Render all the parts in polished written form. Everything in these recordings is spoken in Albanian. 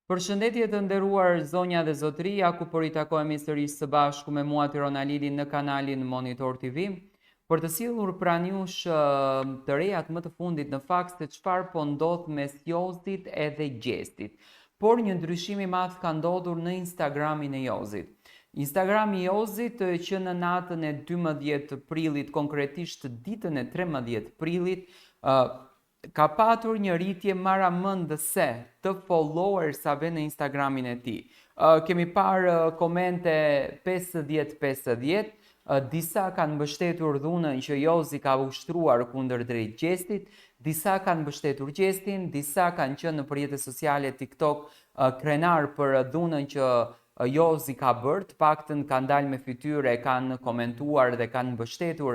Përshëndetje të nderuar zonja dhe zotëria, ku po ritakohemi sërish së bashku me mua Tirona Lili në kanalin Monitor TV, për të sjellur pranë jush të rejat më të fundit në fakt se çfarë po ndodh mes Jozit edhe Gjestit. Por një ndryshim i madh ka ndodhur në Instagramin e Jozit. Instagrami i Jozit që në natën e 12 prillit, konkretisht ditën e 13 prillit, ka patur një rritje maramëndëse të followersave në Instagramin e tij. Kemi parë komente 50-50, disa kanë mbështetur dhunën që Jozi ka ushtruar kundër drejt Gjestit, disa kanë mbështetur Gjestin, disa kanë qenë në rrjetet sociale TikTok krenar për dhunën që Jozi ka bërë, të paktën kanë dalë me fytyre, kanë komentuar dhe kanë mbështetur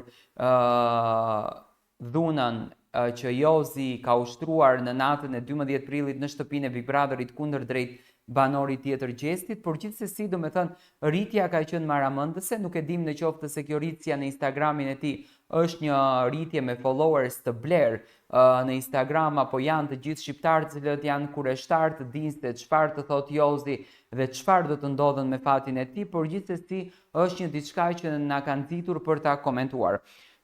dhunën që Jozi ka ushtruar në natën e 12 prillit në shtëpinë e Big Brotherit kundër drejt banorit tjetër Gjestit, por gjithsesi do me thënë rritja ka qenë maramëndëse, nuk e dim në qoftë se kjo rritja në Instagramin e tij është një rritje me followers të bler në Instagram, apo janë të gjithë shqiptarët që janë kureshtar të dinë se çfarë të thot Jozi dhe çfarë do të ndodhen me fatin e tij, por gjithsesi është një diçka që na kanë nxitur për ta komentuar.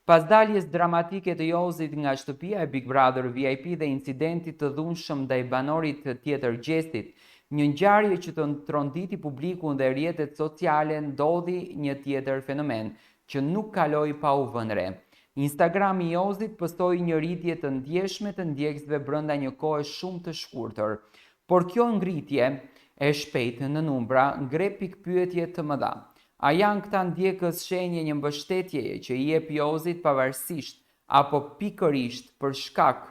Pas daljes dramatike të Jozit nga shtëpia e Big Brother VIP dhe incidentit të dhunshëm ndaj banorit tjetër Gjestit, një ngjarje që të tronditi publikun dhe rrjetet sociale, ndodhi një tjetër fenomen që nuk kaloi pa u vënë re. Instagrami i Jozit postoi një rritje të ndjeshme të ndjekësve brenda një kohe shumë të shkurtër, por kjo ngritje e shpejtë në numra ngre pikpyetje të mëdha. A janë këta ndjekës shenje një mbështetjeje që i jep Jozit pavarësisht apo pikërisht për shkak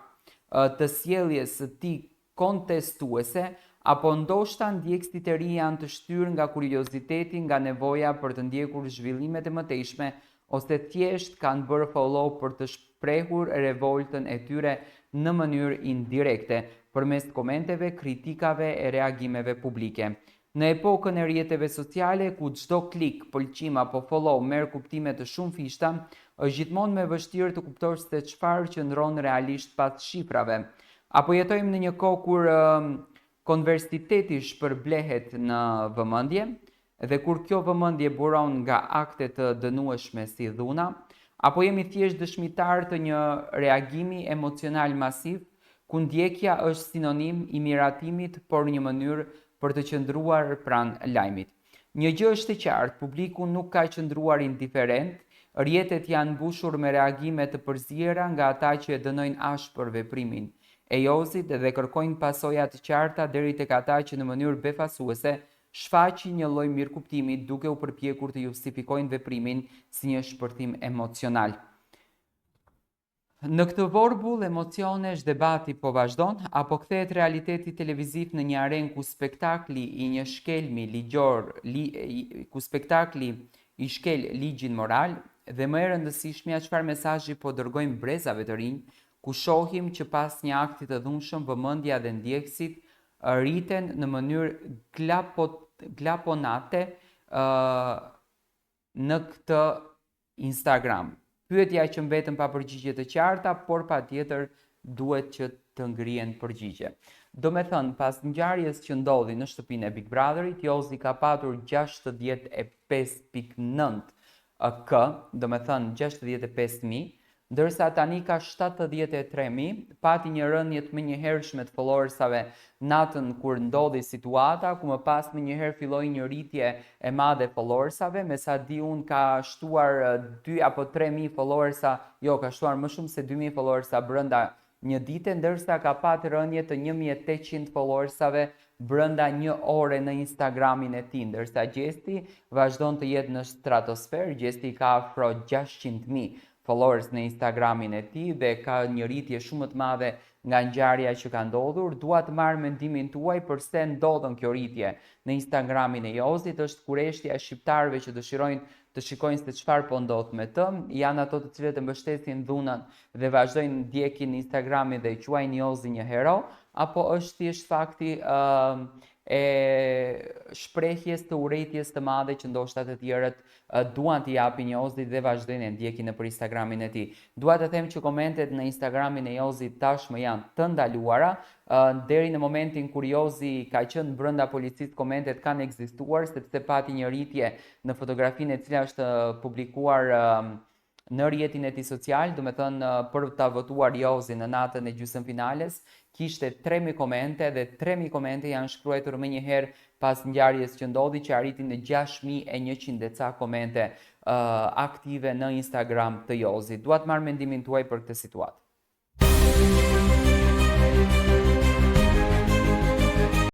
të sjelljes së tij kontestuese, apo ndoshta ndjekësit e ri janë të shtyrë nga kurioziteti, nga nevoja për të ndjekur zhvillimet e mëtejshme, ose thjesht kanë bërë follow për të shprehur revoltën e tyre në mënyrë indirekte, përmes komenteve, kritikave e reagimeve publike. Në epokën e rrjeteve sociale, ku çdo klik, pëlqim apo follow merr kuptime të shumë fishta, është gjithmonë më vështirë të kuptosh se çfarë qëndron realisht pas shifrave. Apo jetojmë në një kohë kur konversiteti shpërblehet në vëmendje, dhe kur kjo vëmendje buron nga akte të dënueshme si dhuna, apo jemi thjesht dëshmitar të një reagimi emocional masiv, ku ndjekja është sinonim i miratimit, por një mënyrë për të qëndruar pranë lajmit. Një gjë është e qartë, publiku nuk ka qëndruar indiferent, rrjetet janë mbushur me reagime të përziera nga ata që e dënojnë ashpër veprimin e Jozit dhe kërkojnë pasoja të qarta deri tek ata që në mënyrë befasuese shfaqin një lloj mirëkuptimi duke u përpjekur të justifikojnë veprimin si një shpërthim emocional. Në këtë vorbull emocionesh debati po vazhdon, apo kthehet realiteti televiziv në një arenë ku spektakli i një shkelmi ligjor, ku spektakli i shkel ligjin moral, dhe më e rëndësishmja çfarë mesazhi po dërgojmë brezave të rinj, ku shohim që pas një akti të dhunshëm vëmendja dhe ndjekësit rriten në mënyrë glaponate në këtë Instagram. Pyetja që mbetën pa përgjigje të qarta, por patjetër duhet që të ngrihen përgjigje. Do me thënë, pas ngjarjes që ndodhi në shtëpinë e Big Brotherit, Jozi ka patur 65.9 k, do me thënë 65.000, ndërsa tani ka 73.000, pati një rënje të menjëhershme të followersave natën kur ndodhi situata, ku më pas menjëherë filloi një rritje e madhe followersave, me sa di unë ka shtuar 2 apo 3.000 followersa, ka shtuar më shumë se 2.000 followersa brenda një dite, ndërsa ka patë rënje të 1.800 followersave brenda një ore në Instagramin e tij, ndërsa Gjesti vazhdon të jetë në stratosferë. Gjesti ka afro 600.000 followers në Instagramin e tij dhe ka një rritje shumë të madhe nga ngjarja që ka ndodhur. Dua të marr mendimin tuaj përse ndodhen kjo rritje në Instagramin e Jozit. Është kurreshtja e shqiptarëve që dëshirojnë të shikojnë se çfarë po ndodh me të, janë ato të cilët e mbështesin dhunën dhe vazhdojnë ndjekin në Instagramin dhe i quajnë Jozin një hero, apo është thjesht fakti e shprehjes të urrëties të madhe që ndoshta të tjerët duan t'i japin Jozit dhe vazhdojnë e ndjekin nëpër Instagramin e tij. Dua të them që komentet në Instagramin e Jozit tashmë janë të ndaluara, deri në momentin kur Jozi ka qenë brenda policisë komentet kanë ekzistuar sepse pati një rritje në fotografinë e cila është publikuar në rrjetin e tij social, do me thënë për ta votuar Jozi në natën e gjysmëfinales, kishte 3000 komente dhe 3000 komente janë shkruar më njëherë pas ngjarjes që ndodhi që arritin në 6100 e ca komente aktive në Instagram të Jozit. Dua të marr mendimin tuaj për këtë situatë.